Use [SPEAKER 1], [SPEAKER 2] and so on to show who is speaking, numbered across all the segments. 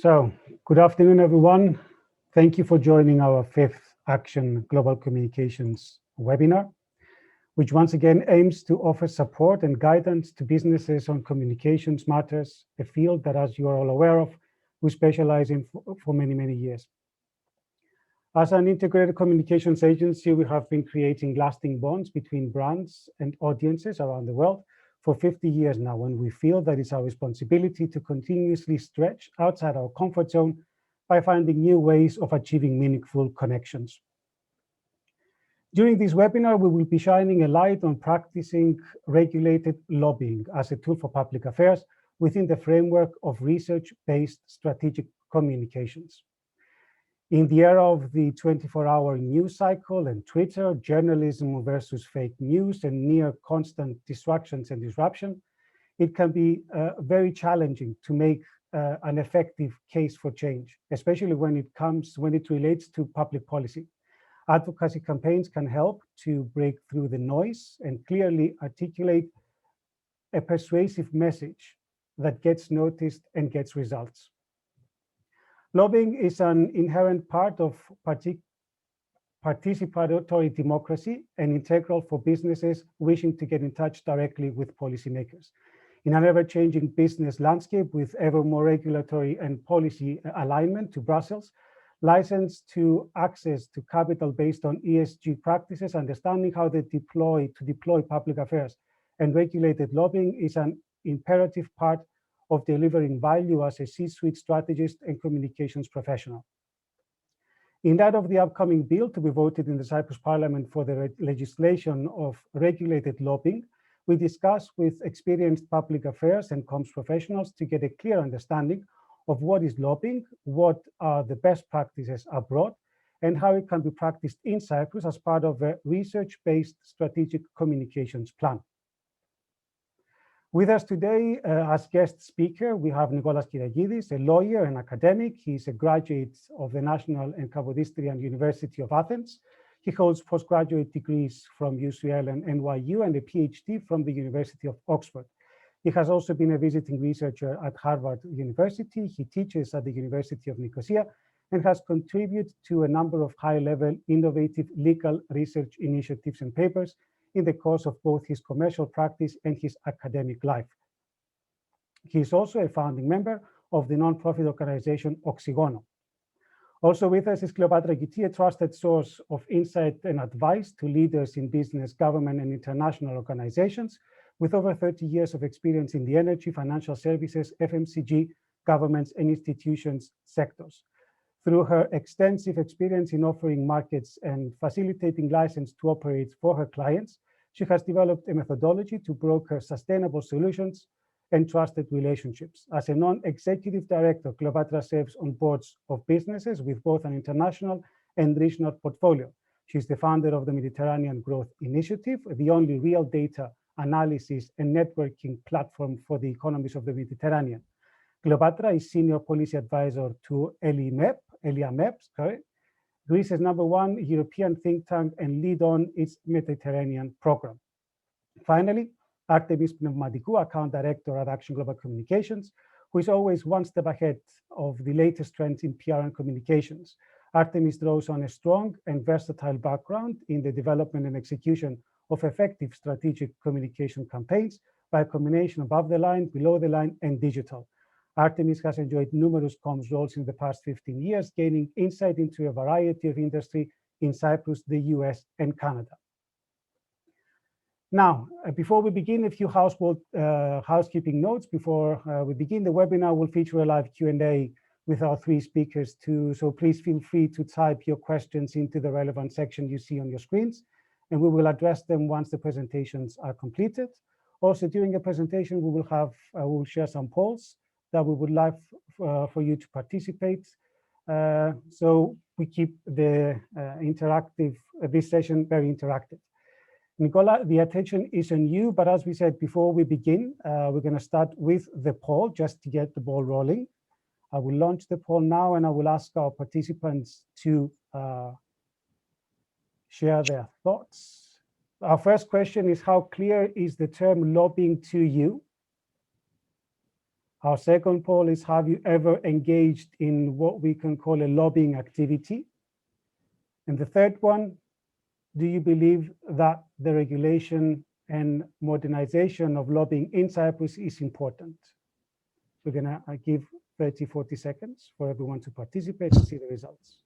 [SPEAKER 1] So, good afternoon, everyone. Thank you for joining our fifth Action Global Communications webinar, which once again aims to offer support and guidance to businesses on communications matters, a field that, as you are all aware of, we specialize in for many, many years. As an integrated communications agency, we have been creating lasting bonds between brands and audiences around the world for 50 years now, and we feel that it's our responsibility to continuously stretch outside our comfort zone by finding new ways of achieving meaningful connections. During this webinar, we will be shining a light on practicing regulated lobbying as a tool for public affairs within the framework of research-based strategic communications. In the era of the 24-hour news cycle and Twitter, journalism versus fake news, and near constant distractions and disruption, it can be very challenging to make an effective case for change, especially when it relates to public policy. Advocacy campaigns can help to break through the noise and clearly articulate a persuasive message that gets noticed and gets results. Lobbying is an inherent part of participatory democracy and integral for businesses wishing to get in touch directly with policymakers. In an ever-changing business landscape with ever more regulatory and policy alignment to Brussels, license to access to capital based on ESG practices, understanding how they deploy public affairs and regulated lobbying is an imperative part of delivering value as a C-suite strategist and communications professional. In light of the upcoming bill to be voted in the Cyprus Parliament for the legislation of regulated lobbying, we discuss with experienced public affairs and comms professionals to get a clear understanding of what is lobbying, what are the best practices abroad, and how it can be practiced in Cyprus as part of a research-based strategic communications plan. With us today as guest speaker, we have Nicolas Kyriakides, a lawyer and academic. He's a graduate of the National and Kapodistrian University of Athens. He holds postgraduate degrees from UCL and NYU and a PhD from the University of Oxford. He has also been a visiting researcher at Harvard University. He teaches at the University of Nicosia and has contributed to a number of high-level innovative legal research initiatives and papers in the course of both his commercial practice and his academic life. He is also a founding member of the nonprofit organization Oxygono. Also with us is Cleopatra Giti, a trusted source of insight and advice to leaders in business, government, and international organizations, with over 30 years of experience in the energy, financial services, FMCG, governments, and institutions sectors. Through her extensive experience in offering markets and facilitating license to operate for her clients, she has developed a methodology to broker sustainable solutions and trusted relationships. As a non-executive director, Cleopatra serves on boards of businesses with both an international and regional portfolio. She's the founder of the Mediterranean Growth Initiative, the only real data analysis and networking platform for the economies of the Mediterranean. Cleopatra is senior policy advisor to ELIAMEP, Greece's #1 European think tank, and lead on its Mediterranean program. Finally, Artemis Pnevmatikou, account director at Action Global Communications, who is always one step ahead of the latest trends in PR and communications. Artemis draws on a strong and versatile background in the development and execution of effective strategic communication campaigns by a combination above the line, below the line, and digital. Artemis has enjoyed numerous comms roles in the past 15 years, gaining insight into a variety of industry in Cyprus, the US, and Canada. Now, before we begin, a few housekeeping notes. Before we begin, the webinar will feature a live Q&A with our three speakers too, so please feel free to type your questions into the relevant section you see on your screens, and we will address them once the presentations are completed. Also, during the presentation, we will share some polls that we would like for you to participate. So we keep the this session very interactive. Nicola, the attention is on you, but as we said before we begin, we're going to start with the poll just to get the ball rolling. I will launch the poll now, and I will ask our participants to share their thoughts. Our first question is, how clear is the term lobbying to you? Our second poll is, have you ever engaged in what we can call a lobbying activity? And the third one, do you believe that the regulation and modernization of lobbying in Cyprus is important? We're gonna give 30, 40 seconds for everyone to participate and see the results.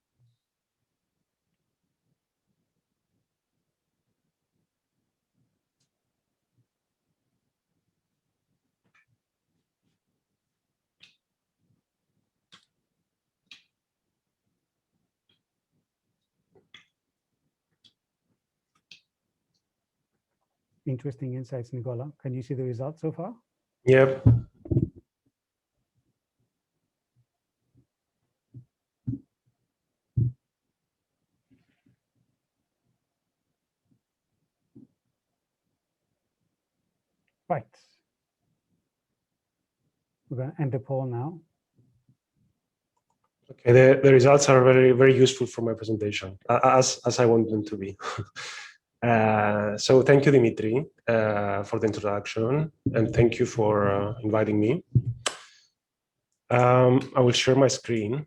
[SPEAKER 1] Interesting insights, Nicola. Can you see the results so far?
[SPEAKER 2] Yep.
[SPEAKER 1] Right. We're going to end the poll now.
[SPEAKER 2] Okay, the results are very useful for my presentation, as I want them to be. So thank you, Dimitri, for the introduction, and thank you for inviting me. I will share my screen.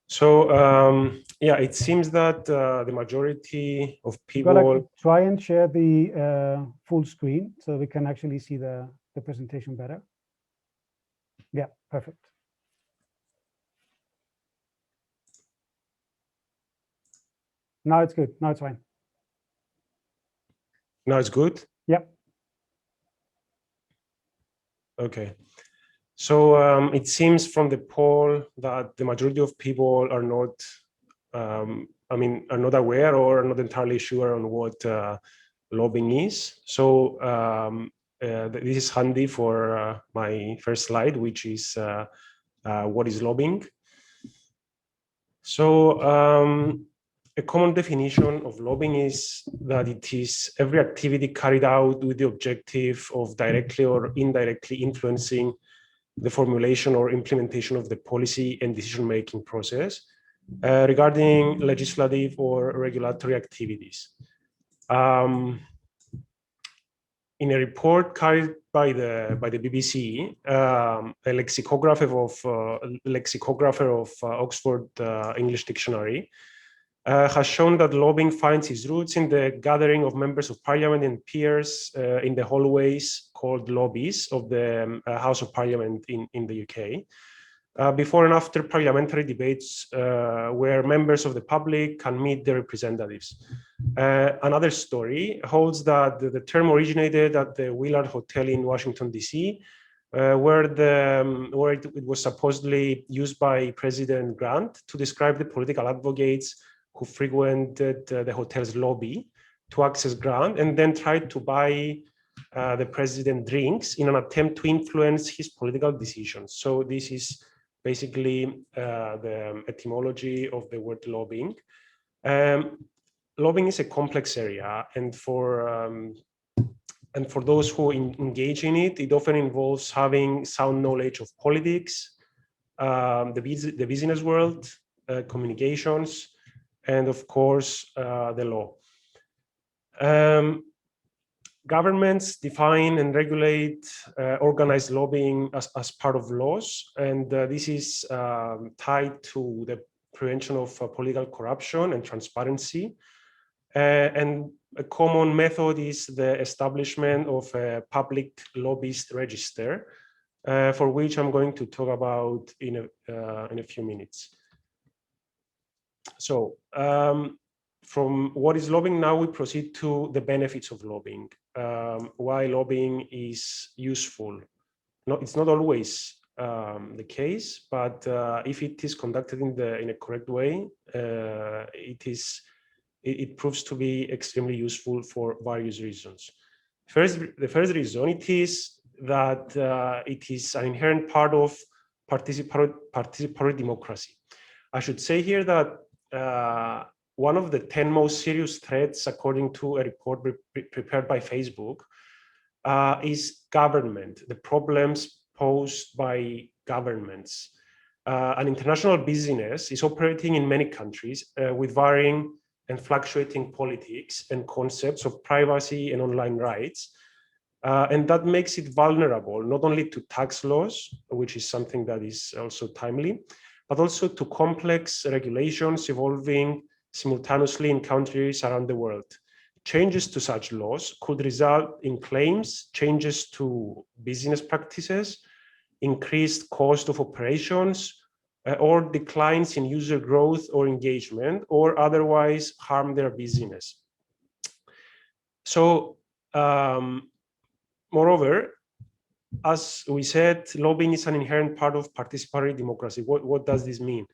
[SPEAKER 2] So yeah, it seems that the majority of people
[SPEAKER 1] try and share the full screen so we can actually see the presentation better. Yeah, perfect. Now it's good. Now it's fine.
[SPEAKER 2] Now it's good?
[SPEAKER 1] Yep.
[SPEAKER 2] Okay. So it seems from the poll that the majority of people are not, are not aware or not entirely sure on what lobbying is. So this is handy for my first slide, which is what is lobbying. So a common definition of lobbying is that it is every activity carried out with the objective of directly or indirectly influencing the formulation or implementation of the policy and decision-making process regarding legislative or regulatory activities. In a report carried by the BBC, a lexicographer of Oxford English Dictionary has shown that lobbying finds its roots in the gathering of members of parliament and peers in the hallways called lobbies of the House of Parliament in the UK. Before and after parliamentary debates where members of the public can meet their representatives. Another story holds that the term originated at the Willard Hotel in Washington, D.C., where it was supposedly used by President Grant to describe the political advocates who frequented the hotel's lobby to access Grant and then tried to buy the president drinks in an attempt to influence his political decisions. So this is basically the etymology of the word lobbying. Lobbying is a complex area, and for those who engage in it, it often involves having sound knowledge of politics, the business world, communications, and of course, the law. Governments define and regulate organized lobbying as part of laws, and this is tied to the prevention of political corruption and transparency. And a common method is the establishment of a public lobbyist register, for which I'm going to talk about in a few minutes. So from what is lobbying now, we proceed to the benefits of lobbying. Why lobbying is useful. It's not always the case, but if it is conducted in a correct way, it proves to be extremely useful for various reasons. The first reason, it is that it is an inherent part of participatory democracy. I should say here that one of the 10 most serious threats, according to a report prepared by Facebook, is government, the problems posed by governments. An international business is operating in many countries with varying and fluctuating politics and concepts of privacy and online rights. And that makes it vulnerable, not only to tax laws, which is something that is also timely, but also to complex regulations evolving simultaneously in countries around the world. Changes to such laws could result in claims, changes to business practices, increased cost of operations, or declines in user growth or engagement, or otherwise harm their business. So, moreover, as we said, lobbying is an inherent part of participatory democracy. What does this mean?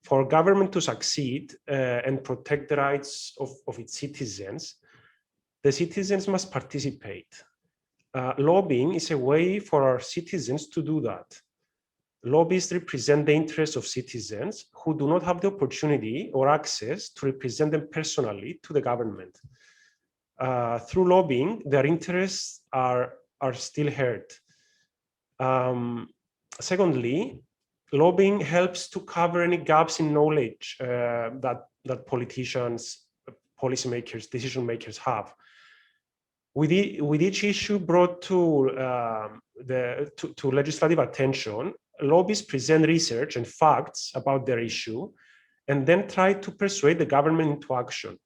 [SPEAKER 2] For government to succeed and protect the rights of its citizens, the citizens must participate. Lobbying is a way for our citizens to do that. Lobbyists represent the interests of citizens who do not have the opportunity or access to represent them personally to the government. Through lobbying, their interests are still heard. Secondly, lobbying helps to cover any gaps in knowledge that politicians, policymakers, decision makers have. With each issue brought to legislative attention, lobbyists present research and facts about their issue, and then try to persuade the government into action.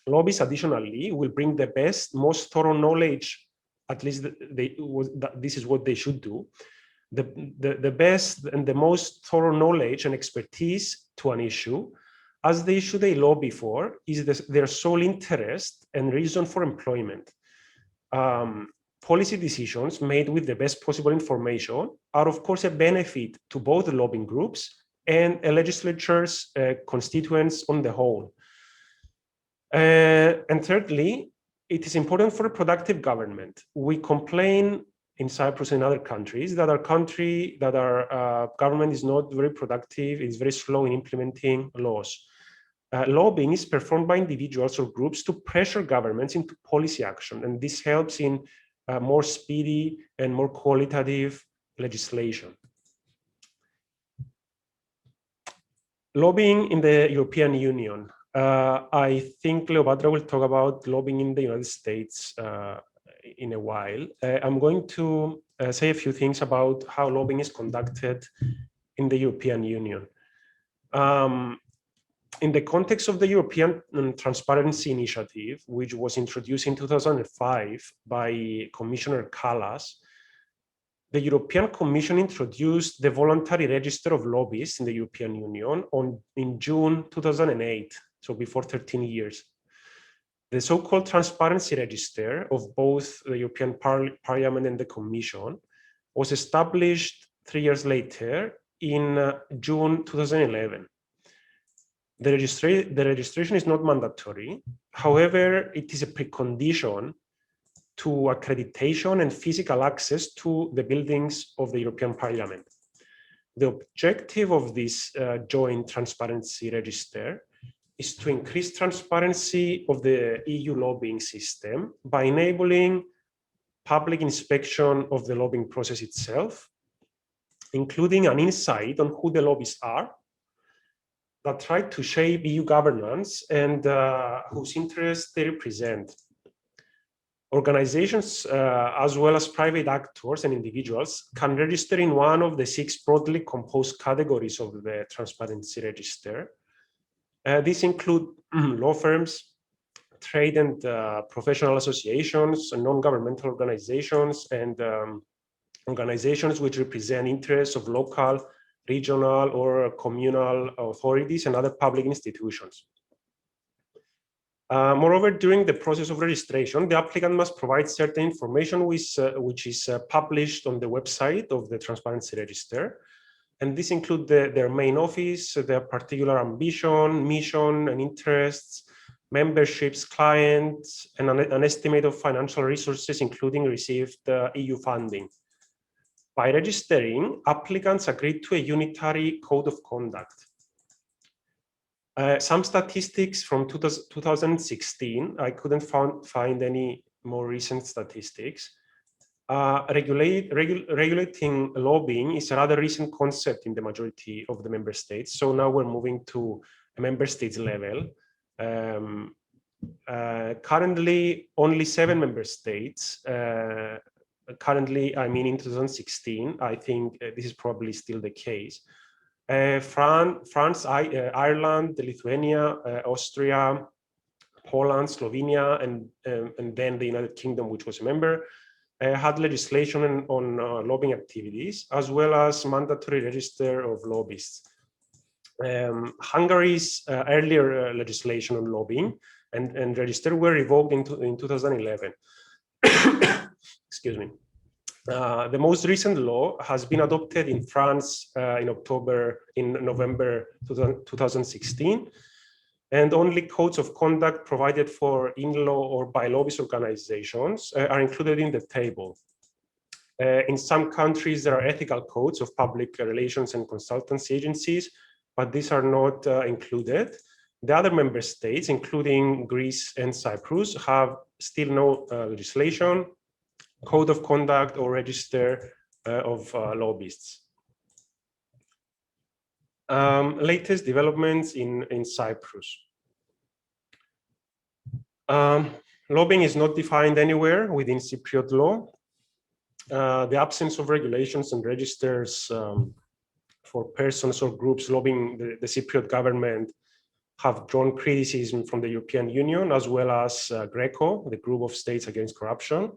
[SPEAKER 2] Lobbyists, additionally, will bring the best, most thorough knowledge, at least this is what they should do, the best and the most thorough knowledge and expertise to an issue, as the issue they lobby for is their sole interest and reason for employment. Policy decisions made with the best possible information are, of course, a benefit to both the lobbying groups and a legislature's constituents on the whole. And thirdly, it is important for a productive government. We complain in Cyprus and other countries that our government is not very productive, it's very slow in implementing laws. Lobbying is performed by individuals or groups to pressure governments into policy action, and this helps in more speedy and more qualitative legislation. Lobbying in the European Union. I think Cleopatra will talk about lobbying in the United States in a while. I'm going to say a few things about how lobbying is conducted in the European Union. In the context of the European Transparency Initiative, which was introduced in 2005 by Commissioner Kallas, the European Commission introduced the voluntary register of lobbyists in the European Union in June 2008, so before 13 years. The so-called transparency register of both the European Parliament and the Commission was established 3 years later in June 2011. The registration is not mandatory. However, it is a precondition to accreditation and physical access to the buildings of the European Parliament. The objective of this joint transparency register is to increase transparency of the EU lobbying system by enabling public inspection of the lobbying process itself, including an insight on who the lobbyists are that try to shape EU governance and whose interests they represent. Organizations, as well as private actors and individuals, can register in one of the 6 broadly composed categories of the transparency register. These include law firms, trade and professional associations, and non-governmental organizations, and organizations which represent interests of local, regional, or communal authorities and other public institutions. Moreover, during the process of registration, the applicant must provide certain information which is published on the website of the Transparency Register. And this includes their main office, their particular ambition, mission, and interests, memberships, clients, and an estimate of financial resources, including received EU funding. By registering, applicants agreed to a unitary code of conduct. Some statistics from 2016, I couldn't find any more recent statistics. Regulating lobbying is a rather recent concept in the majority of the member states. So now we're moving to a member states level. Currently, only 7 member states. Currently, I mean in 2016, I think this is probably still the case. France, Ireland, Lithuania, Austria, Poland, Slovenia, and then the United Kingdom, which was a member, had legislation on lobbying activities, as well as mandatory register of lobbyists. Hungary's earlier legislation on lobbying and register were revoked in 2011. Excuse me. The most recent law has been adopted in France in November 2016, and only codes of conduct provided for in-law or by lobbyist organizations are included in the table. In some countries, there are ethical codes of public relations and consultancy agencies, but these are not included. The other member states, including Greece and Cyprus, have still no legislation, code of conduct, or register of lobbyists. Latest developments in Cyprus. Lobbying is not defined anywhere within Cypriot law. The absence of regulations and registers for persons or groups lobbying the Cypriot government have drawn criticism from the European Union, as well as GRECO, the Group of States Against Corruption.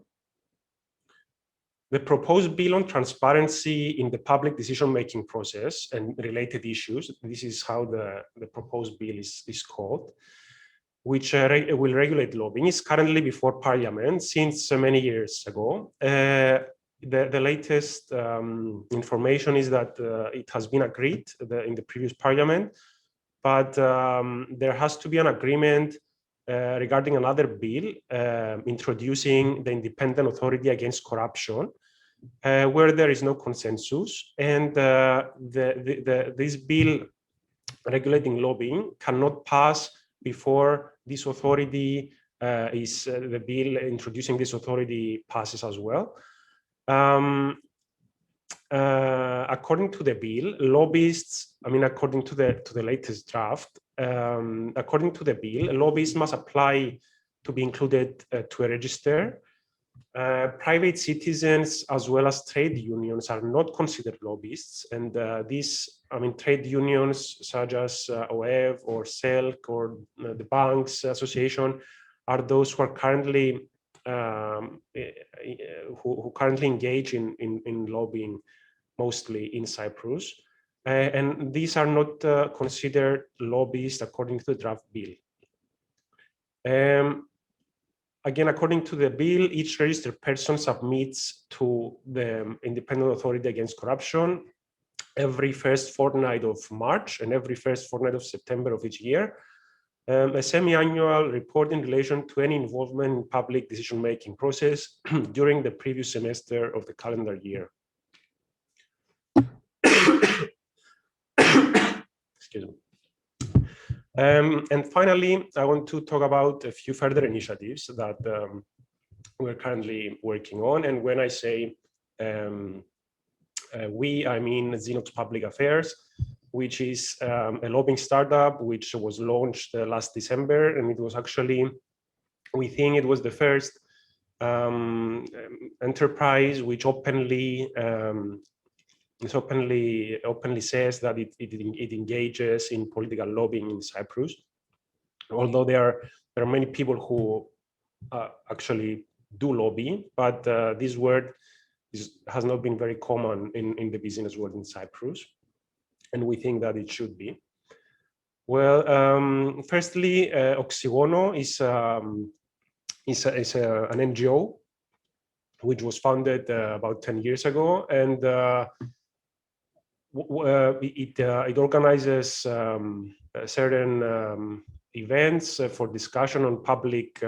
[SPEAKER 2] The proposed bill on transparency in the public decision-making process and related issues, this is how the proposed bill is called, which will regulate lobbying, is currently before Parliament since many years ago. The latest information is that it has been agreed in the previous Parliament, but there has to be an agreement regarding another bill introducing the Independent Authority Against Corruption, where there is no consensus, and this bill regulating lobbying cannot pass before this authority the bill introducing this authority passes as well. According to the bill, lobbyists, according to the latest draft, according to the bill, lobbyists must apply to be included to a register. Private citizens as well as trade unions are not considered lobbyists, and trade unions such as OEV or SELC or the Banks Association are those who are currently who currently engage in lobbying, mostly in Cyprus, and these are not considered lobbyists according to the draft bill. Again, according to the bill, each registered person submits to the Independent Authority Against Corruption every first fortnight of March and every first fortnight of September of each year a semi-annual report in relation to any involvement in public decision-making process during the previous semester of the calendar year. Excuse me. And finally, I want to talk about a few further initiatives that we're currently working on. And when I say we, I mean Zeno's Public Affairs, which is a lobbying startup which was launched last December. And it was actually, we think it was the first enterprise which openly says that it engages in political lobbying in Cyprus, although there are many people who actually do lobby, but this word has not been very common in the business world in Cyprus, and we think that it should be. Well, firstly, Oxygono is an NGO which was founded about 10 years ago, and it organizes certain events for discussion on public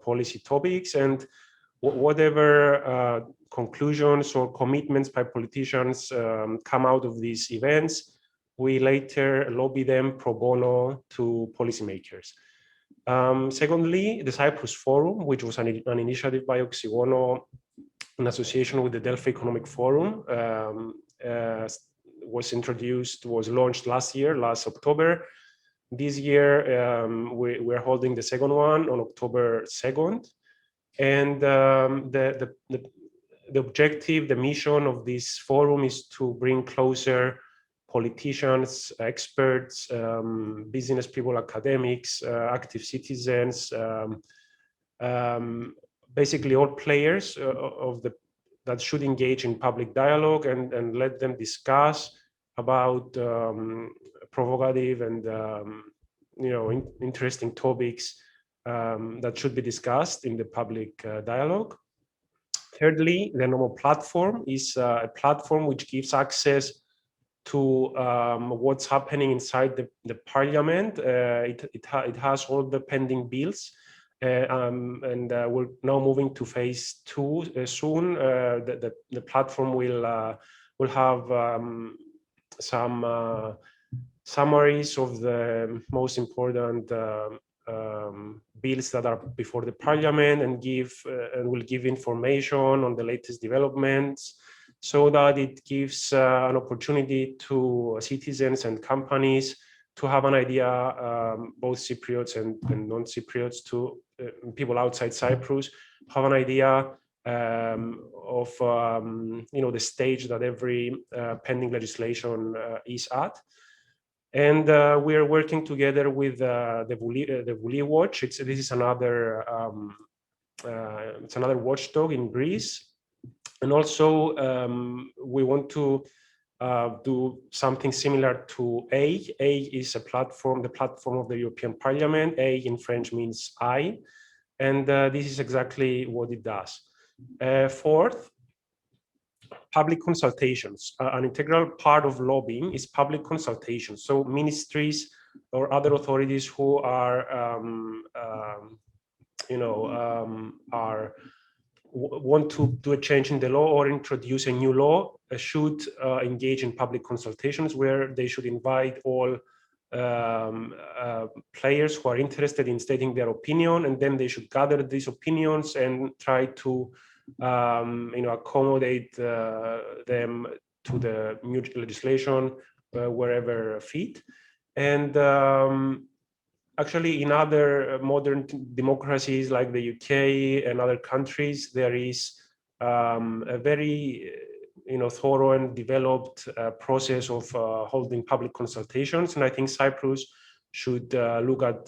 [SPEAKER 2] policy topics, and whatever conclusions or commitments by politicians come out of these events we later lobby them pro bono to policymakers. Secondly, the Cyprus Forum, which was an initiative by Oxygono in association with the Delphi Economic Forum, was launched last October. This year, we're holding the second one on October 2nd. And the objective, the mission of this forum is to bring closer politicians, experts, business people, academics, active citizens, basically all players that should engage in public dialogue and let them discuss about provocative and interesting topics that should be discussed in the public dialogue. Thirdly, the Nomo platform is a platform which gives access to what's happening inside the parliament. It has all the pending bills, and we're now moving to phase 2 soon. The platform will have some summaries of the most important bills that are before the parliament, and will give information on the latest developments, so that it gives an opportunity to citizens and companies to have an idea, both Cypriots and non-Cypriots, to people outside Cyprus, have an idea of the stage that every pending legislation is at. And we are working together with the Vouli Watch. This is another it's another watchdog in Greece. And also, we want to do something similar to A. A is a platform, the platform of the European Parliament. A in French means I, and this is exactly what it does. Fourth, public consultations. An integral part of lobbying is public consultations. So ministries or other authorities who are want to do a change in the law or introduce a new law should engage in public consultations, where they should invite all players who are interested in stating their opinion, and then they should gather these opinions and try to accommodate them to the new legislation wherever fit. And actually, in other modern democracies like the UK and other countries, there is a very thorough and developed process of holding public consultations. And I think Cyprus should look at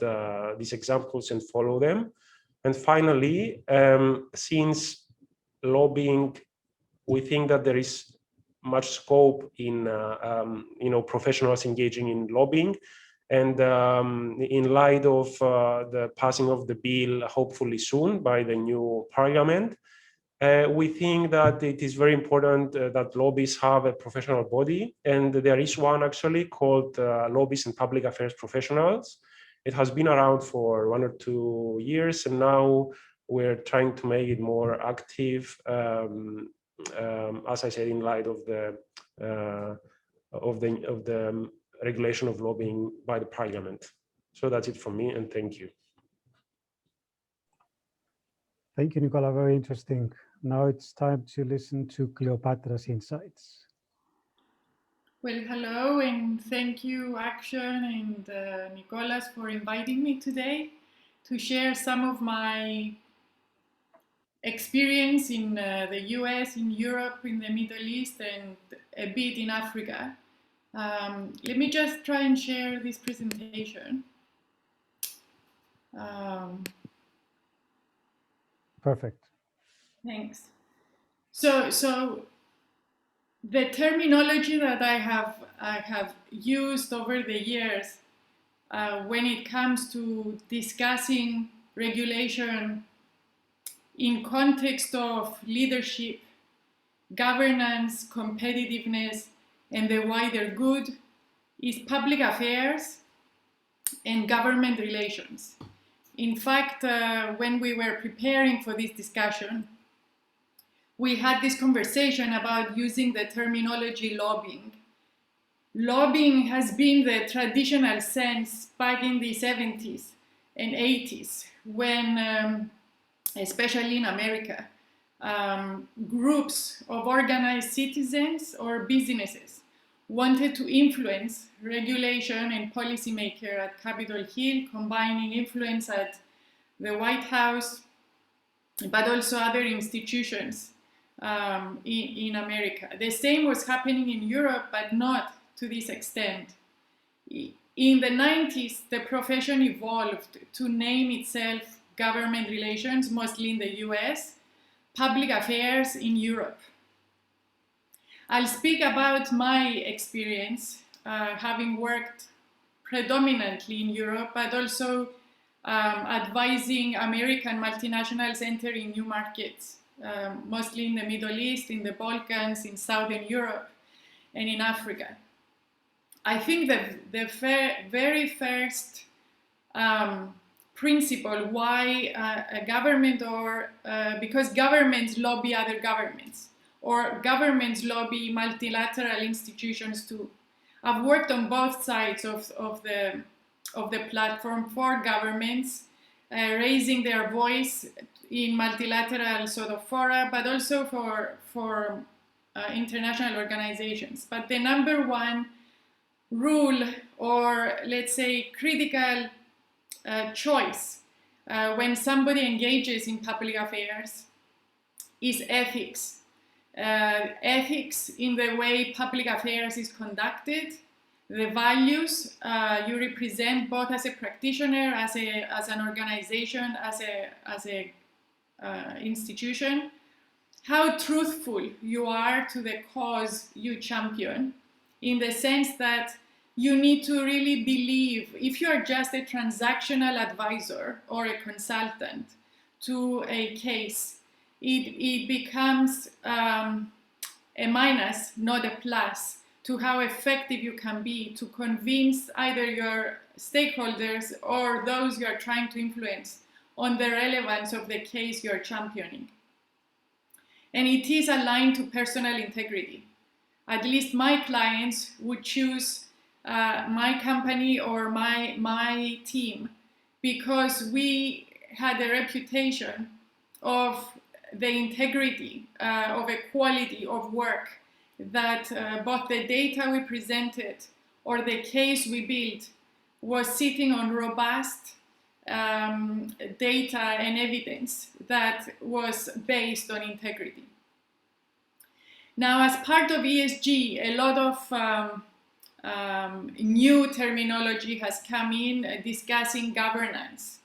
[SPEAKER 2] these examples and follow them. And finally, since lobbying, we think that there is much scope in professionals engaging in lobbying. And in light of the passing of the bill, hopefully soon, by the new parliament, we think that it is very important that lobbyists have a professional body. And there is one actually called Lobbyists and Public Affairs Professionals. It has been around for 1 or 2 years, and now we're trying to make it more active, as I said, in light of the regulation of lobbying by the parliament. So that's it from me, and thank you.
[SPEAKER 1] Thank you, Nicola. Very interesting. Now it's time to listen to Cleopatra's insights.
[SPEAKER 3] Well, hello, and thank you, Action and Nicolas, for inviting me today to share some of my experience in the US, in Europe, in the Middle East, and a bit in Africa. Let me just try and share this presentation.
[SPEAKER 1] Perfect.
[SPEAKER 3] Thanks. So the terminology that I have used over the years when it comes to discussing regulation in context of leadership, governance, competitiveness, and the wider good is public affairs and government relations. In fact, when we were preparing for this discussion, we had this conversation about using the terminology lobbying. lobbying has been the traditional sense back in the 70s and 80s, when, especially in America, groups of organized citizens or businesses wanted to influence regulation and policymaker at Capitol Hill, combining influence at the White House, but also other institutions in America. The same was happening in Europe, but not to this extent. In the 90s, the profession evolved to name itself government relations, mostly in the US, public affairs in Europe. I'll speak about my experience, having worked predominantly in Europe, but also advising American multinationals entering new markets, mostly in the Middle East, in the Balkans, in Southern Europe, and in Africa. I think that the very first principle why a government, or because governments lobby other governments, or governments lobby multilateral institutions too. I've worked on both sides of the platform for governments, raising their voice in multilateral sort of fora, but also for international organizations. But the number one rule, or let's say critical choice when somebody engages in public affairs is ethics. Ethics in the way public affairs is conducted, the values you represent both as a practitioner, as an organization, as a institution, how truthful you are to the cause you champion, in the sense that you need to really believe, if you are just a transactional advisor or a consultant to a case, it becomes a minus, not a plus, to how effective you can be to convince either your stakeholders or those you are trying to influence on the relevance of the case you are championing. And it is aligned to personal integrity. At least my clients would choose my company or my team because we had a reputation of the integrity, of a quality of work, that both the data we presented or the case we built was sitting on robust data and evidence that was based on integrity. Now, as part of ESG, a lot of new terminology has come in discussing governance.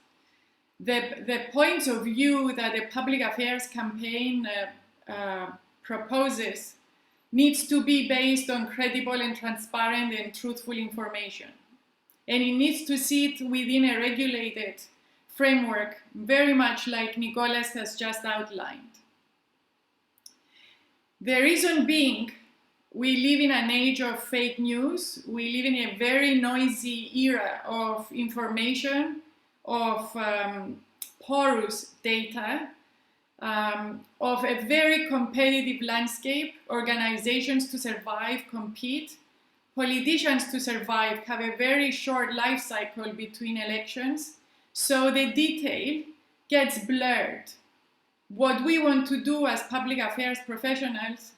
[SPEAKER 3] The points of view that a public affairs campaign proposes needs to be based on credible and transparent and truthful information. And it needs to sit within a regulated framework, very much like Nicolas has just outlined. The reason being, we live in an age of fake news. We live in a very noisy era of information, of porous data, of a very competitive landscape. Organizations to survive compete. Politicians to survive have a very short life cycle between elections. So the detail gets blurred. What we want to do as public affairs professionals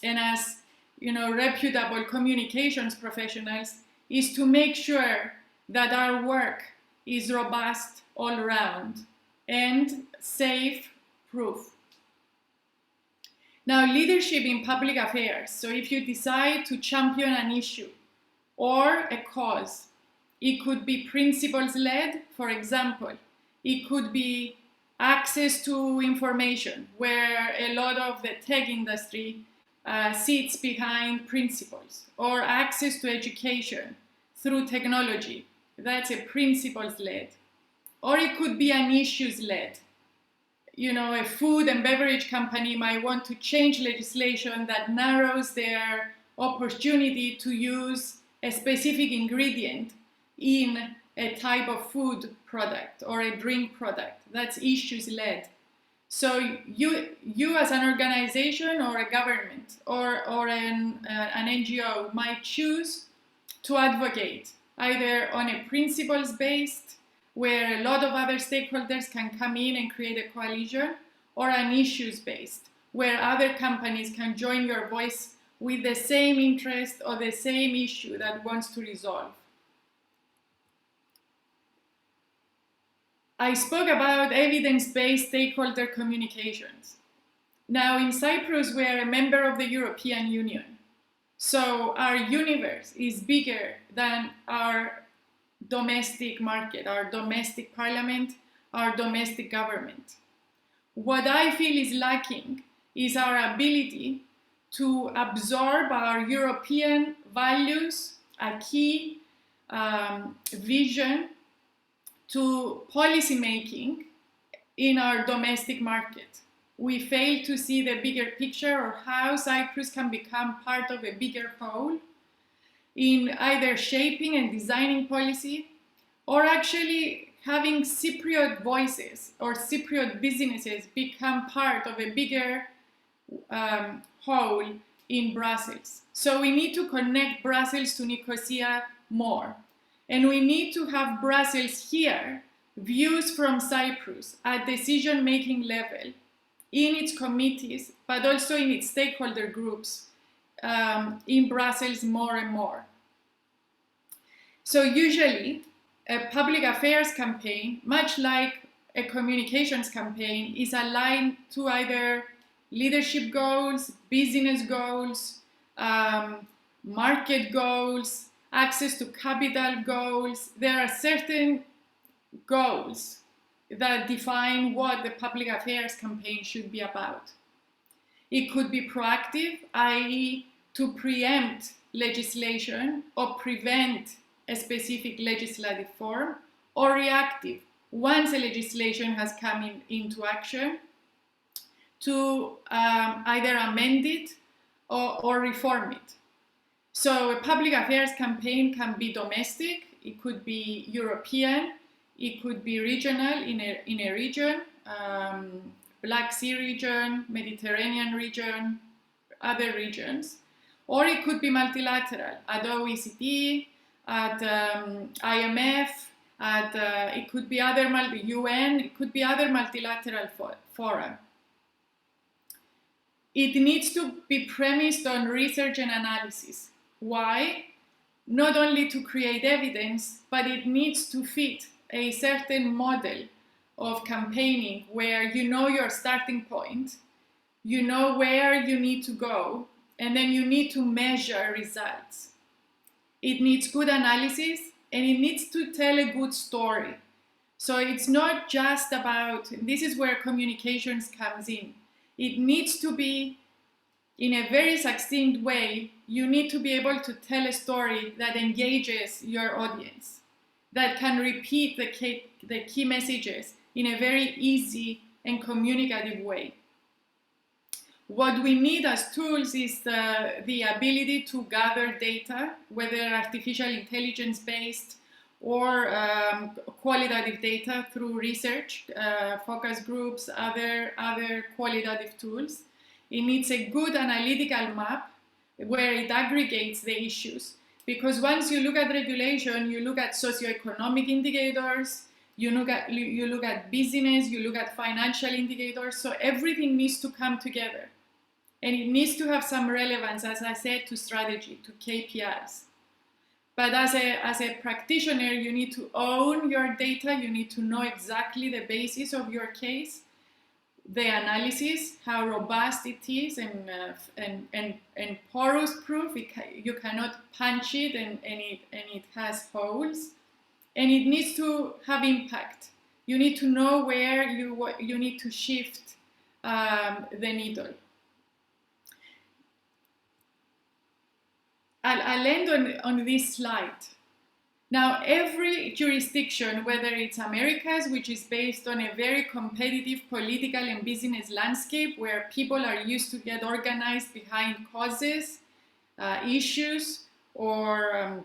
[SPEAKER 3] and as reputable communications professionals is to make sure that our work is robust all around and safe proof. Now, leadership in public affairs. So if you decide to champion an issue or a cause, it could be principles-led, for example. It could be access to information, where a lot of the tech industry sits behind principles, or access to education through technology. That's a principles-led. Or it could be an issues-led. A food and beverage company might want to change legislation that narrows their opportunity to use a specific ingredient in a type of food product or a drink product. That's issues-led. So you as an organization or a government or an NGO might choose to advocate either on a principles-based, where a lot of other stakeholders can come in and create a coalition, or an issues-based, where other companies can join your voice with the same interest or the same issue that wants to resolve. I spoke about evidence-based stakeholder communications. Now in Cyprus, we are a member of the European Union. So our universe is bigger than our domestic market, our domestic parliament, our domestic government. What I feel is lacking is our ability to absorb our European values, a key vision to policy making in our domestic market. We fail to see the bigger picture, or how Cyprus can become part of a bigger whole in either shaping and designing policy, or actually having Cypriot voices or Cypriot businesses become part of a bigger whole in Brussels. So we need to connect Brussels to Nicosia more. And we need to have Brussels hear views from Cyprus at decision-making level in its committees, but also in its stakeholder groups in Brussels more and more. So usually, a public affairs campaign, much like a communications campaign, is aligned to either leadership goals, business goals, market goals, access to capital goals. There are certain goals that define what the public affairs campaign should be about. It could be proactive, i.e. to preempt legislation or prevent a specific legislative form, or reactive, once a legislation has come into action, to either amend it or reform it. So a public affairs campaign can be domestic, it could be European, it could be regional in a region, Black Sea region, Mediterranean region, other regions, or it could be multilateral at OECD, at IMF, it could be other UN, it could be other multilateral fora. It needs to be premised on research and analysis. Why? Not only to create evidence, but it needs to fit a certain model of campaigning where you know your starting point, you know where you need to go, and then you need to measure results. It needs good analysis, and it needs to tell a good story. So it's not just about, this is where communications comes in. It needs to be, in a very succinct way, you need to be able to tell a story that engages your audience, that can repeat the key messages in a very easy and communicative way. What we need as tools is the ability to gather data, whether artificial intelligence based or qualitative data through research, focus groups, other qualitative tools. It needs a good analytical map where it aggregates the issues. Because once you look at regulation, you look at socioeconomic indicators, you look at business, you look at financial indicators. So everything needs to come together. And it needs to have some relevance, as I said, to strategy, to KPIs. But as a practitioner, you need to own your data. You need to know exactly the basis of your case, the analysis, how robust it is, and porous proof. You cannot punch it, and it has holes. And it needs to have impact. You need to know where you need to shift the needle. I'll end on this slide. Now, every jurisdiction, whether it's Americas, which is based on a very competitive political and business landscape where people are used to get organized behind causes, issues, or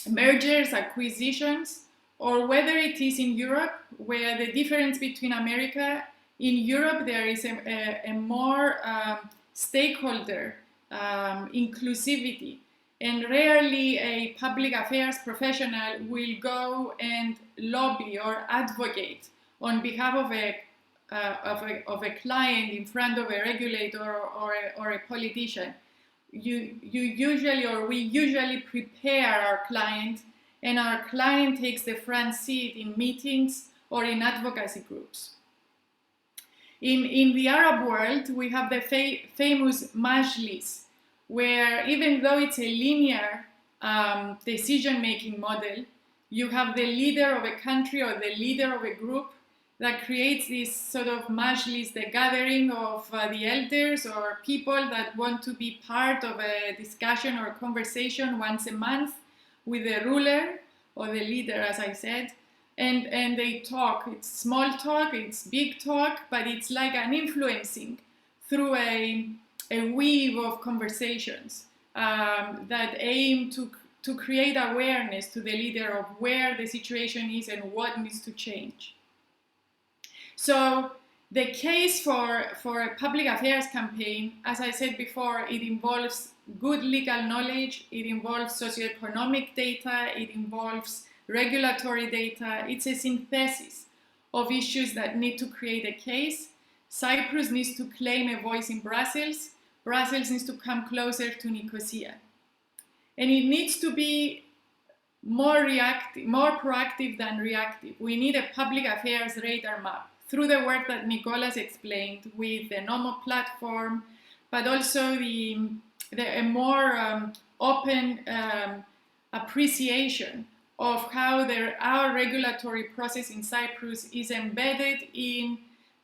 [SPEAKER 3] mergers, acquisitions, or whether it is in Europe, where the difference between America In Europe, there is a more stakeholder inclusivity, and rarely a public affairs professional will go and lobby or advocate on behalf of a client in front of a regulator or a politician. We usually prepare our client, and our client takes the front seat in meetings or in advocacy groups. In the Arab world, we have the famous Majlis, where even though it's a linear decision-making model, you have the leader of a country or the leader of a group that creates this sort of Majlis, the gathering of the elders or people that want to be part of a discussion or conversation once a month with the ruler or the leader, as I said. And they talk. It's small talk, it's big talk, but it's like an influencing through a weave of conversations that aim to create awareness to the leader of where the situation is and what needs to change. So the case for a public affairs campaign, as I said before, it involves good legal knowledge, it involves socioeconomic data, it involves regulatory data. It's a synthesis of issues that need to create a case. Cyprus needs to claim a voice in Brussels. Brussels needs to come closer to Nicosia. And it needs to be more proactive than reactive. We need a public affairs radar map through the work that Nicolas explained with the NOMO platform, but also a more open appreciation of how our regulatory process in Cyprus is embedded in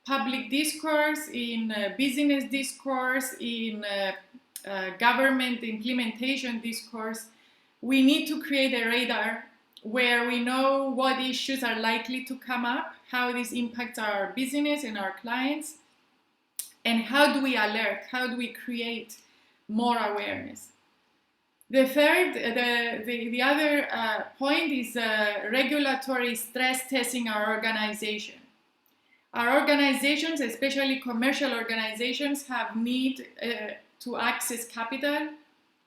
[SPEAKER 3] public discourse, in business discourse, in government implementation discourse. We need to create a radar where we know what issues are likely to come up, how this impacts our business and our clients, and how do we alert, how do we create more awareness. The third, the other point is regulatory stress testing our organization. Our organizations, especially commercial organizations, have need to access capital.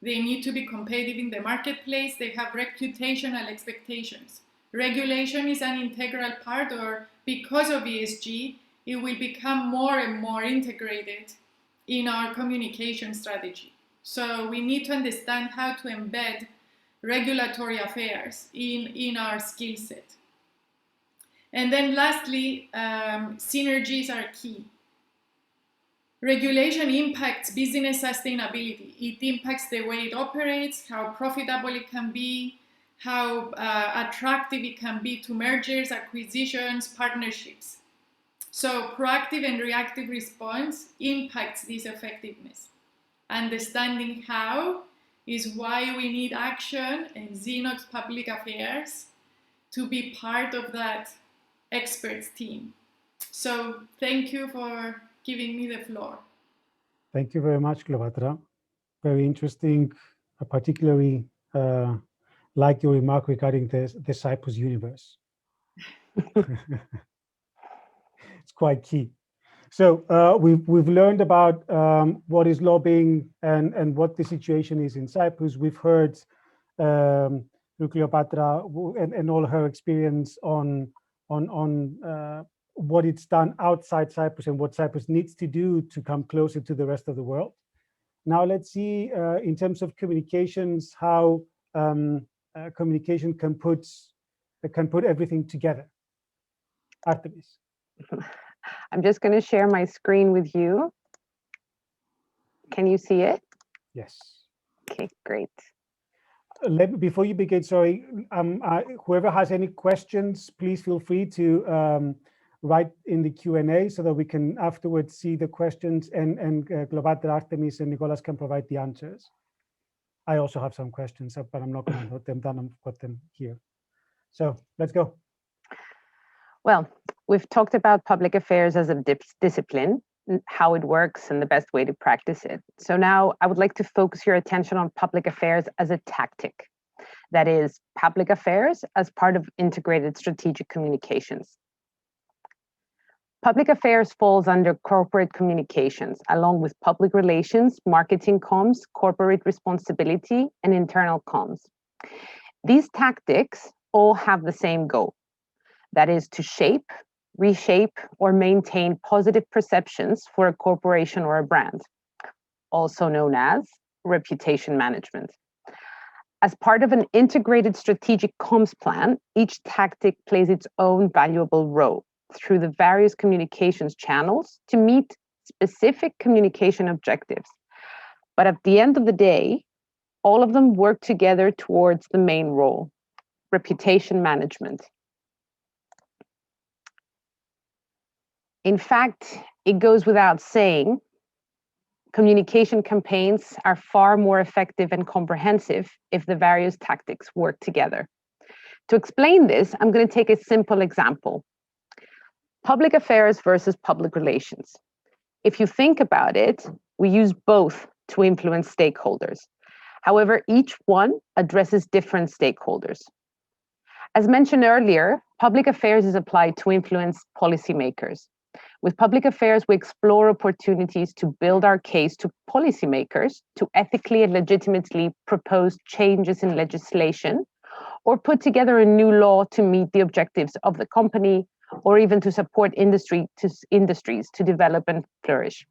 [SPEAKER 3] They need to be competitive in the marketplace. They have reputational expectations. Regulation is an integral part, or because of ESG, it will become more and more integrated in our communication strategy. So we need to understand how to embed regulatory affairs in our skill set. And then lastly, synergies are key. Regulation impacts business sustainability. It impacts the way it operates, how profitable it can be, how attractive it can be to mergers, acquisitions, partnerships. So proactive and reactive response impacts this effectiveness. Understanding how is why we need action and Zeno's public affairs to be part of that experts team. So thank you for giving me the floor.
[SPEAKER 1] Thank you very much, Cleopatra. Very interesting. I particularly like your remark regarding the Cyprus universe. It's quite key. So we've learned about what is lobbying and what the situation is in Cyprus. We've heard through Cleopatra and all her experience on what it's done outside Cyprus and what Cyprus needs to do to come closer to the rest of the world. Now let's see in terms of communications how communication can put everything together. Artemis.
[SPEAKER 4] I'm just going to share my screen with you. Can you see it?
[SPEAKER 1] Yes.
[SPEAKER 4] Okay, great.
[SPEAKER 1] Before you begin, sorry, whoever has any questions, please feel free to write in the Q&A so that we can afterwards see the questions and Cleopatra, Artemis, and Nicolas can provide the answers. I also have some questions, but I'm not going to note them down. I've got them here. So let's go.
[SPEAKER 4] Well, we've talked about public affairs as a discipline, how it works and the best way to practice it. So now I would like to focus your attention on public affairs as a tactic. That is, public affairs as part of integrated strategic communications. Public affairs falls under corporate communications, along with public relations, marketing comms, corporate responsibility, and internal comms. These tactics all have the same goal, that is to shape, reshape, or maintain positive perceptions for a corporation or a brand, also known as reputation management. As part of an integrated strategic comms plan, each tactic plays its own valuable role through the various communications channels to meet specific communication objectives. But at the end of the day, all of them work together towards the main role, reputation management. In fact, it goes without saying, communication campaigns are far more effective and comprehensive if the various tactics work together. To explain this, I'm going to take a simple example. Public affairs versus public relations. If you think about it, we use both to influence stakeholders. However, each one addresses different stakeholders. As mentioned earlier, public affairs is applied to influence policymakers. With public affairs, we explore opportunities to build our case to policymakers to ethically and legitimately propose changes in legislation or put together a new law to meet the objectives of the company, or even to support industries to develop and flourish.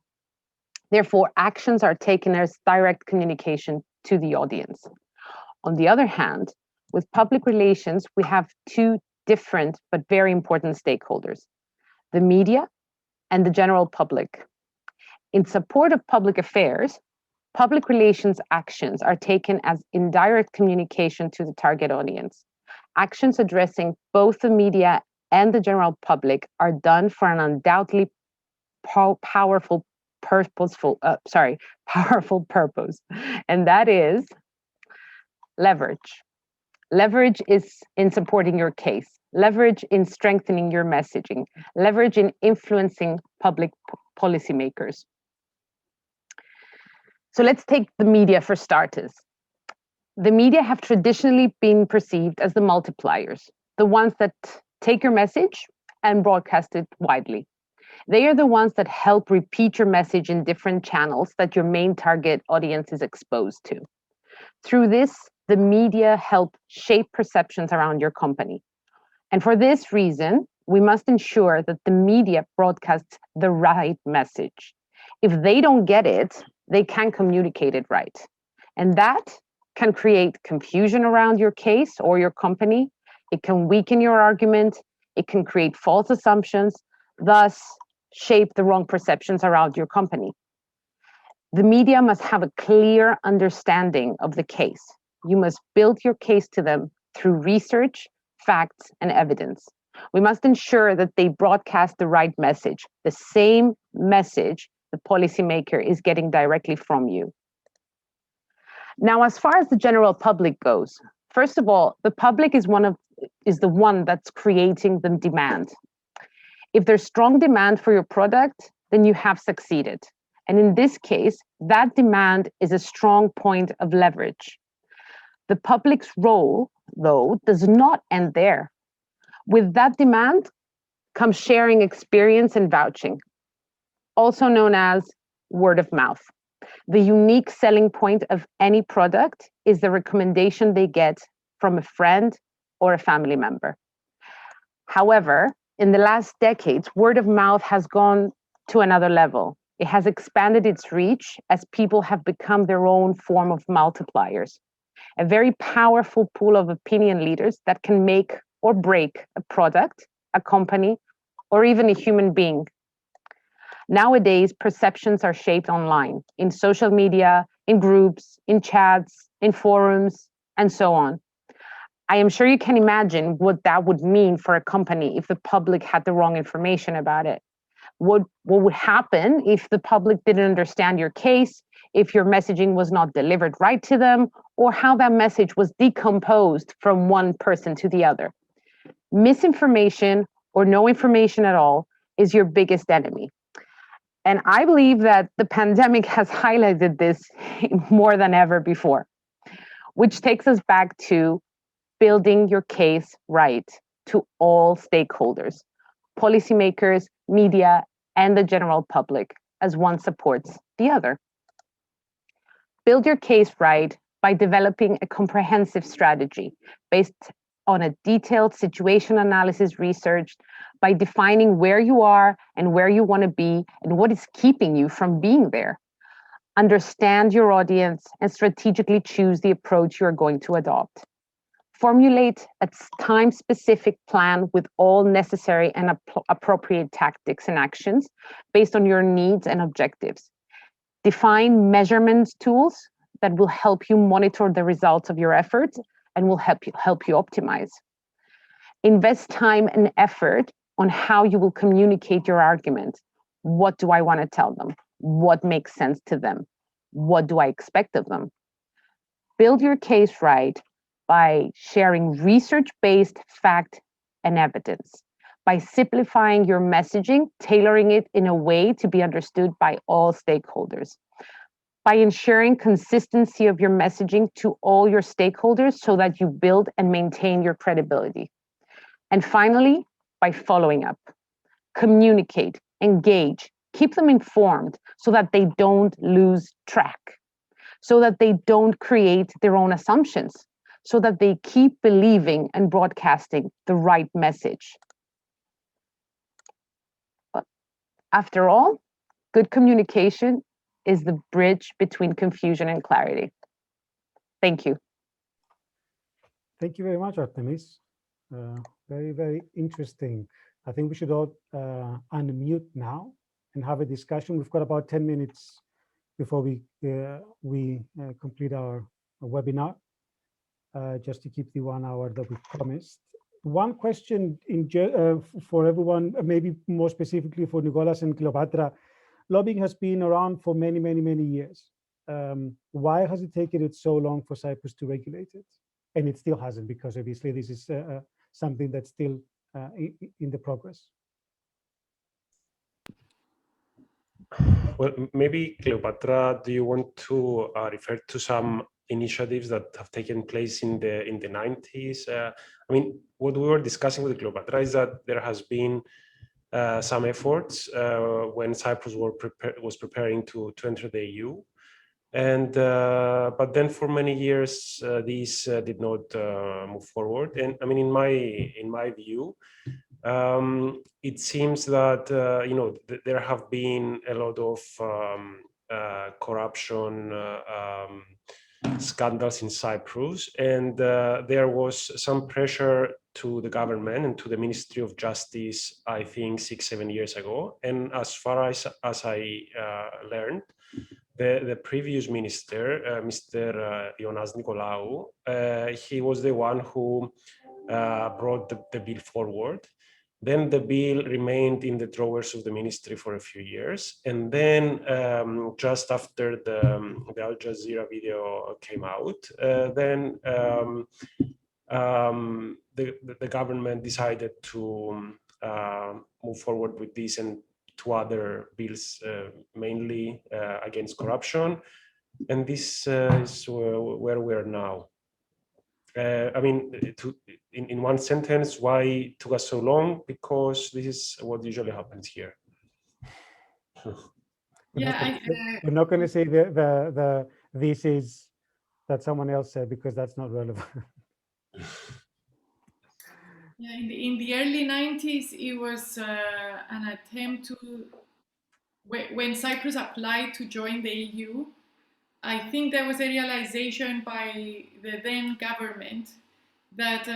[SPEAKER 4] Therefore, actions are taken as direct communication to the audience. On the other hand, with public relations, we have two different but very important stakeholders, the media and the general public. In support of public affairs, public relations actions are taken as indirect communication to the target audience. Actions addressing both the media and the general public are done for an undoubtedly powerful purpose, and that is leverage. Leverage is in supporting your case, leverage in strengthening your messaging, leverage in influencing public policymakers. So let's take the media for starters. The media have traditionally been perceived as the multipliers, the ones that take your message and broadcast it widely. They are the ones that help repeat your message in different channels that your main target audience is exposed to. Through this, the media help shape perceptions around your company. And for this reason, we must ensure that the media broadcasts the right message. If they don't get it, they can't communicate it right. And that can create confusion around your case or your company. It can weaken your argument. It can create false assumptions, thus shape the wrong perceptions around your company. The media must have a clear understanding of the case. You must build your case to them through research, facts, and evidence. We must ensure that they broadcast the right message, the same message the policymaker is getting directly from you. Now, as far as the general public goes, first of all, the public is the one that's creating the demand. If there's strong demand for your product, then you have succeeded. And in this case, that demand is a strong point of leverage. The public's role, though, does not end there. With that demand comes sharing experience and vouching, also known as word of mouth. The unique selling point of any product is the recommendation they get from a friend or a family member. However, in the last decades, word of mouth has gone to another level. It has expanded its reach as people have become their own form of multipliers, a very powerful pool of opinion leaders that can make or break a product, a company, or even a human being. Nowadays, perceptions are shaped online, in social media, in groups, in chats, in forums, and so on. I am sure you can imagine what that would mean for a company if the public had the wrong information about it. What would happen if the public didn't understand your case, if your messaging was not delivered right to them, or how that message was decomposed from one person to the other. Misinformation or no information at all is your biggest enemy. And I believe that the pandemic has highlighted this more than ever before, which takes us back to building your case right to all stakeholders. policymakers, media, and the general public, as one supports the other. Build your case right by developing a comprehensive strategy based on a detailed situation analysis research, by defining where you are and where you want to be and what is keeping you from being there. Understand your audience and strategically choose the approach you are going to adopt. Formulate a time-specific plan with all necessary and appropriate tactics and actions based on your needs and objectives. Define measurement tools that will help you monitor the results of your efforts and will help you optimize. Invest time and effort on how you will communicate your argument. What do I want to tell them? What makes sense to them? What do I expect of them? Build your case right by sharing research-based fact and evidence, by simplifying your messaging, tailoring it in a way to be understood by all stakeholders, by ensuring consistency of your messaging to all your stakeholders so that you build and maintain your credibility. And finally, by following up. Communicate, engage, keep them informed so that they don't lose track, so that they don't create their own assumptions, so that they keep believing and broadcasting the right message. But after all, good communication is the bridge between confusion and clarity. Thank you.
[SPEAKER 1] Thank you very much, Artemis. Very, very interesting. I think we should all unmute now and have a discussion. We've got about 10 minutes before we complete our webinar, just to keep the 1 hour that we promised. One question for everyone, maybe more specifically for Nicolas and Cleopatra. Lobbying has been around for many, many, many years. Why has it taken it so long for Cyprus to regulate it? And it still hasn't, because obviously this is something that's still in the progress.
[SPEAKER 2] Well, maybe Cleopatra, do you want to refer to some initiatives that have taken place in the 90s? I mean, what we were discussing with Cleopatra is that there has been some efforts when Cyprus was preparing to enter the EU. And but then for many years these did not move forward. And I mean, in my view, it seems that you know, there have been a lot of corruption scandals in Cyprus, and there was some pressure to the government and to the Ministry of Justice, I think 6-7 years ago. And as far as I learned, the previous minister, Mr. Ioannides Nikolaou, he was the one who brought the bill forward. Then the bill remained in the drawers of the ministry for a few years. And then just after the Al Jazeera video came out, then the government decided to move forward with this and to other bills, mainly against corruption. And this is where we are now. I mean, in one sentence, why it took us so long? Because this is what usually happens here.
[SPEAKER 3] Yeah,
[SPEAKER 1] we're not going to say this is that someone else said, because that's not relevant.
[SPEAKER 3] Yeah, in the early 90s, it was an attempt to, when Cyprus applied to join the EU, I think there was a realization by the then government that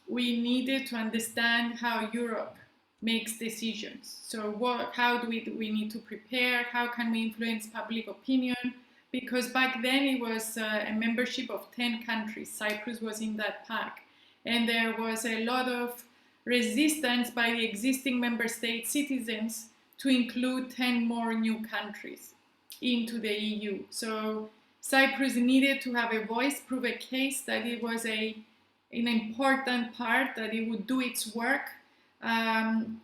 [SPEAKER 3] we needed to understand how Europe makes decisions. So how do we need to prepare? How can we influence public opinion? Because back then it was a membership of 10 countries. Cyprus was in that pack. And there was a lot of resistance by the existing member state citizens to include 10 more new countries into the EU. So Cyprus needed to have a voice, prove a case that it was an important part, that it would do its work and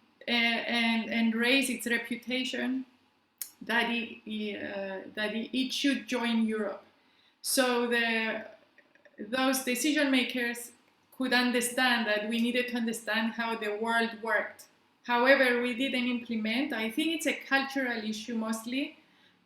[SPEAKER 3] raise its reputation, that it should join Europe. So those decision makers could understand that we needed to understand how the world worked However, we didn't implement. I think it's a cultural issue mostly,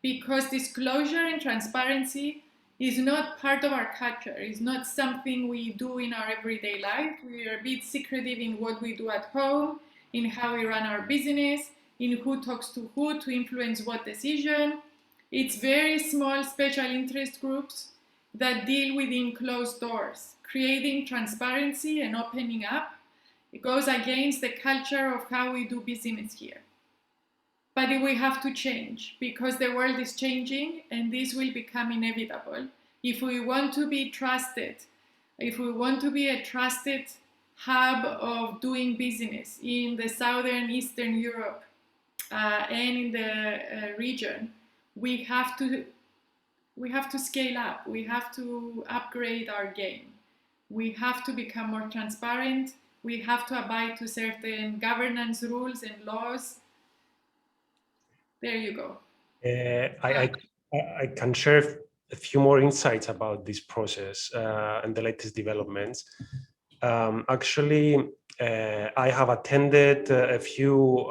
[SPEAKER 3] because disclosure and transparency is not part of our culture. It's not something we do in our everyday life. We are a bit secretive in what we do at home, in how we run our business, in who talks to who to influence what decision. It's very small special interest groups that deal within closed doors. Creating transparency and opening up, it goes against the culture of how we do business here. But we have to change, because the world is changing and this will become inevitable. If we want to be trusted, if we want to be a trusted hub of doing business in the Southern Eastern Europe and in the region, we have to scale up. We have to upgrade our game. We have to become more transparent. We have to abide to certain governance rules and laws. There you go.
[SPEAKER 2] I can share a few more insights about this process and the latest developments. Actually, I have attended a few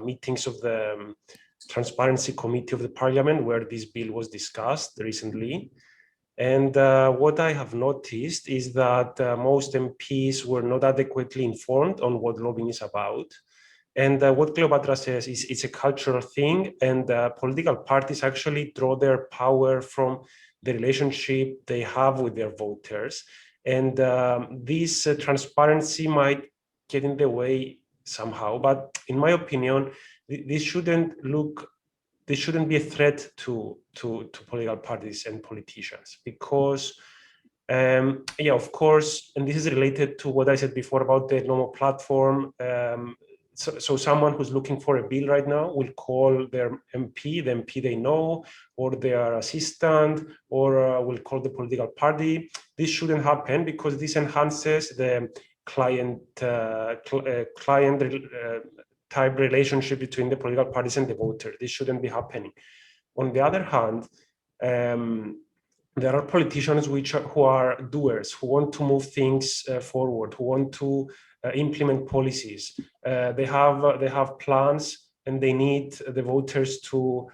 [SPEAKER 2] meetings of the Transparency Committee of the Parliament where this bill was discussed recently. And what I have noticed is that most MPs were not adequately informed on what lobbying is about. And what Cleopatra says is it's a cultural thing, and political parties actually draw their power from the relationship they have with their voters. And this transparency might get in the way somehow, but in my opinion, this shouldn't be a threat to political parties and politicians, because yeah, of course, and this is related to what I said before about the normal platform. So someone who's looking for a bill right now will call their MP, the MP they know, or their assistant, or will call the political party. This shouldn't happen, because this enhances the client type relationship between the political parties and the voter. This shouldn't be happening. On the other hand, there are politicians who are doers, who want to move things forward, who want to implement policies. They have plans, and they need the voters to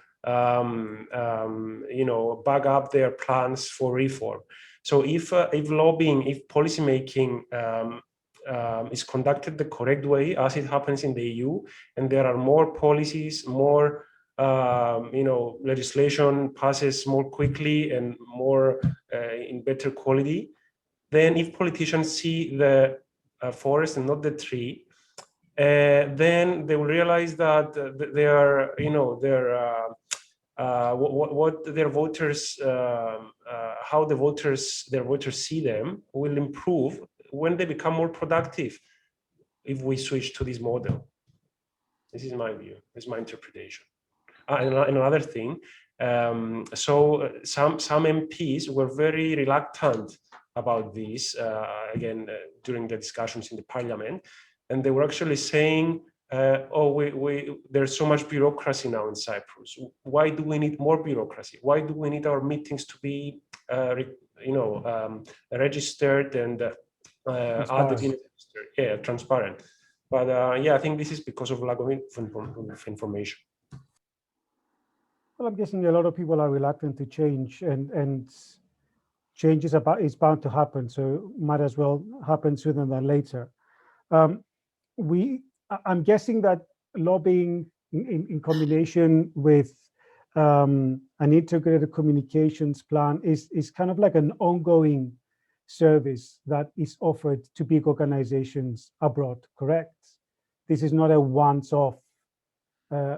[SPEAKER 2] back up their plans for reform. So if lobbying, if policymaking is conducted the correct way, as it happens in the EU, and there are more policies, more legislation passes more quickly and more in better quality, then if politicians see the forest and not the tree, then they will realize that they are, what their voters, how their voters see them will improve when they become more productive if we switch to this model. This is my view, this is my interpretation. And another thing, so some MPs were very reluctant about this, again, during the discussions in the parliament, and they were actually saying, there's so much bureaucracy now in Cyprus. Why do we need more bureaucracy? Why do we need our meetings to be, registered and transparent? But yeah, I think this is because of lack of information.
[SPEAKER 1] Well, I'm guessing a lot of people are reluctant to change, and change is bound to happen, so might as well happen sooner than later. I'm guessing that lobbying in combination with an integrated communications plan is kind of like an ongoing service that is offered to big organizations abroad, correct? This is not a once-off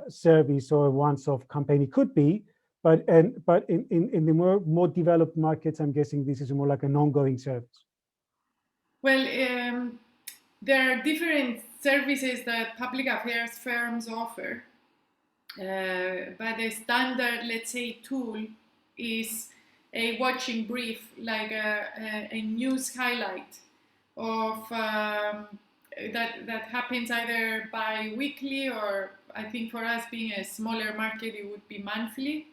[SPEAKER 1] service or a once-off campaign. It could be, but in the more developed markets, I'm guessing this is more like an ongoing service.
[SPEAKER 3] Well, there are different services that public affairs firms offer, but the standard, let's say, tool is a watching brief, like a news highlight of that happens either bi-weekly, or I think for us being a smaller market, it would be monthly,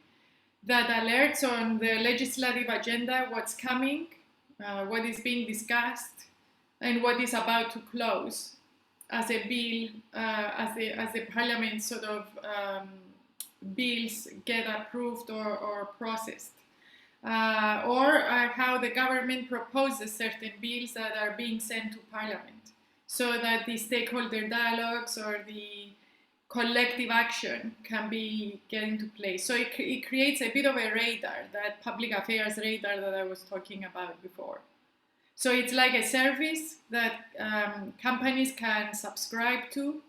[SPEAKER 3] that alerts on the legislative agenda, what's coming, what is being discussed, and what is about to close. as a bill, as the parliament sort of bills get approved or processed. Or how the government proposes certain bills that are being sent to parliament, so that the stakeholder dialogues or the collective action can be get into place. So it creates a bit of a radar, that public affairs radar that I was talking about before. So it's like a service that companies can subscribe to,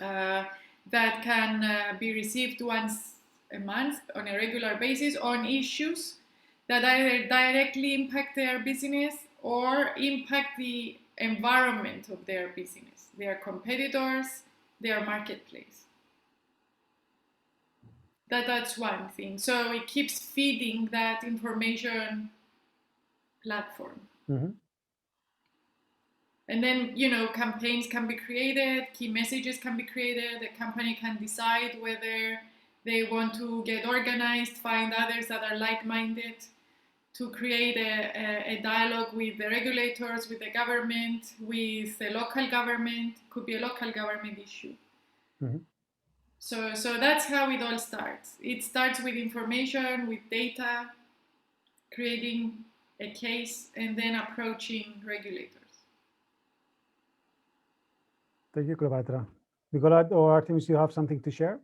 [SPEAKER 3] that can be received once a month on a regular basis on issues that either directly impact their business or impact the environment of their business, their competitors, their marketplace. That's one thing. So it keeps feeding that information platform.
[SPEAKER 1] Mm-hmm.
[SPEAKER 3] And then, campaigns can be created, key messages can be created, the company can decide whether they want to get organized, find others that are like-minded, to create a dialogue with the regulators, with the government, with the local government. Could be a local government issue.
[SPEAKER 1] Mm-hmm.
[SPEAKER 3] So that's how it all starts. It starts with information, with data, creating a case, and then approaching regulators.
[SPEAKER 1] Thank you, Cleopatra. Nicola or Artemis, you have something to share?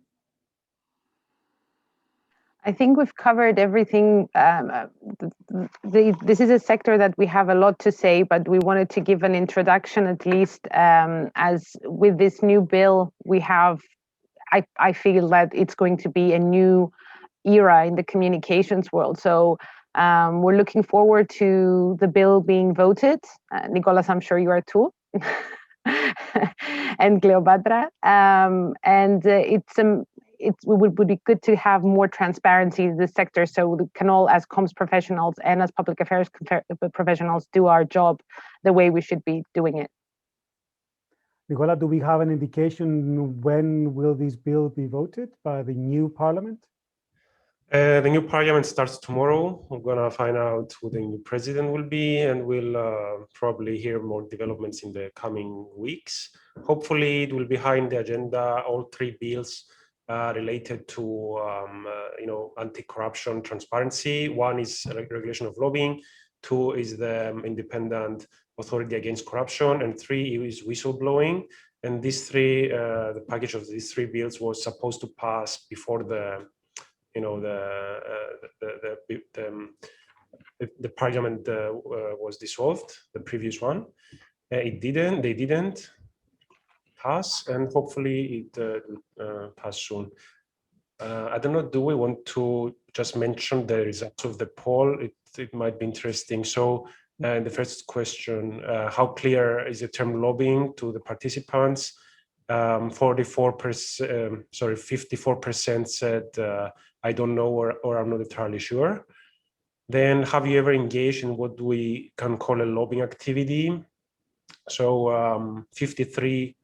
[SPEAKER 4] I think we've covered everything. This is a sector that we have a lot to say, but we wanted to give an introduction at least, as with this new bill, we have, I feel that it's going to be a new era in the communications world. So we're looking forward to the bill being voted. Nicolas, I'm sure you are too. And Cleopatra. It would be good to have more transparency in the sector, so we can all, as comms professionals and as public affairs professionals, do our job the way we should be doing it.
[SPEAKER 1] Nicola, do we have an indication when will this bill be voted by the new parliament?
[SPEAKER 2] The new parliament starts tomorrow. We're gonna find out who the new president will be, and we'll probably hear more developments in the coming weeks. Hopefully, it will be high in the agenda. All three bills related to anti-corruption transparency. One is regulation of lobbying. Two is the independent authority against corruption, and three is whistleblowing. And these three, the package of these three bills was supposed to pass before the parliament was dissolved, the previous one. They didn't pass, and hopefully it pass soon. I don't know, do we want to just mention the results of the poll? It might be interesting. So the first question, how clear is the term lobbying to the participants? 54% said, I don't know, or I'm not entirely sure. Then, have you ever engaged in what we can call a lobbying activity? So 53%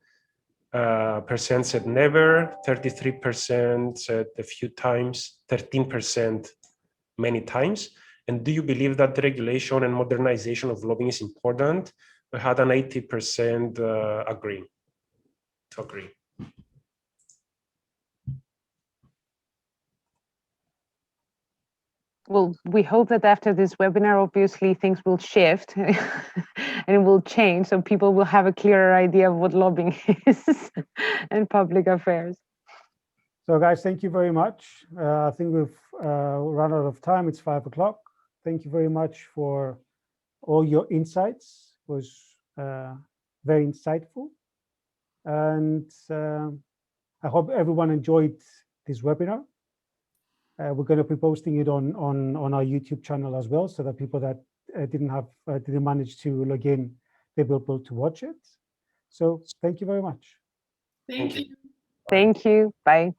[SPEAKER 2] said never, 33% said a few times, 13% many times. And do you believe that the regulation and modernization of lobbying is important? We had an 80% agree.
[SPEAKER 4] Well, we hope that after this webinar, obviously things will shift and it will change, so people will have a clearer idea of what lobbying is and public affairs.
[SPEAKER 1] So guys, thank you very much. I think we've run out of time. It's 5 o'clock. Thank you very much for all your insights. It was very insightful. And I hope everyone enjoyed this webinar. We're going to be posting it on our YouTube channel as well, so that people that didn't manage to log in, they'll be able to watch it. So thank you very much.
[SPEAKER 3] Thank you.
[SPEAKER 4] Thank you. Bye.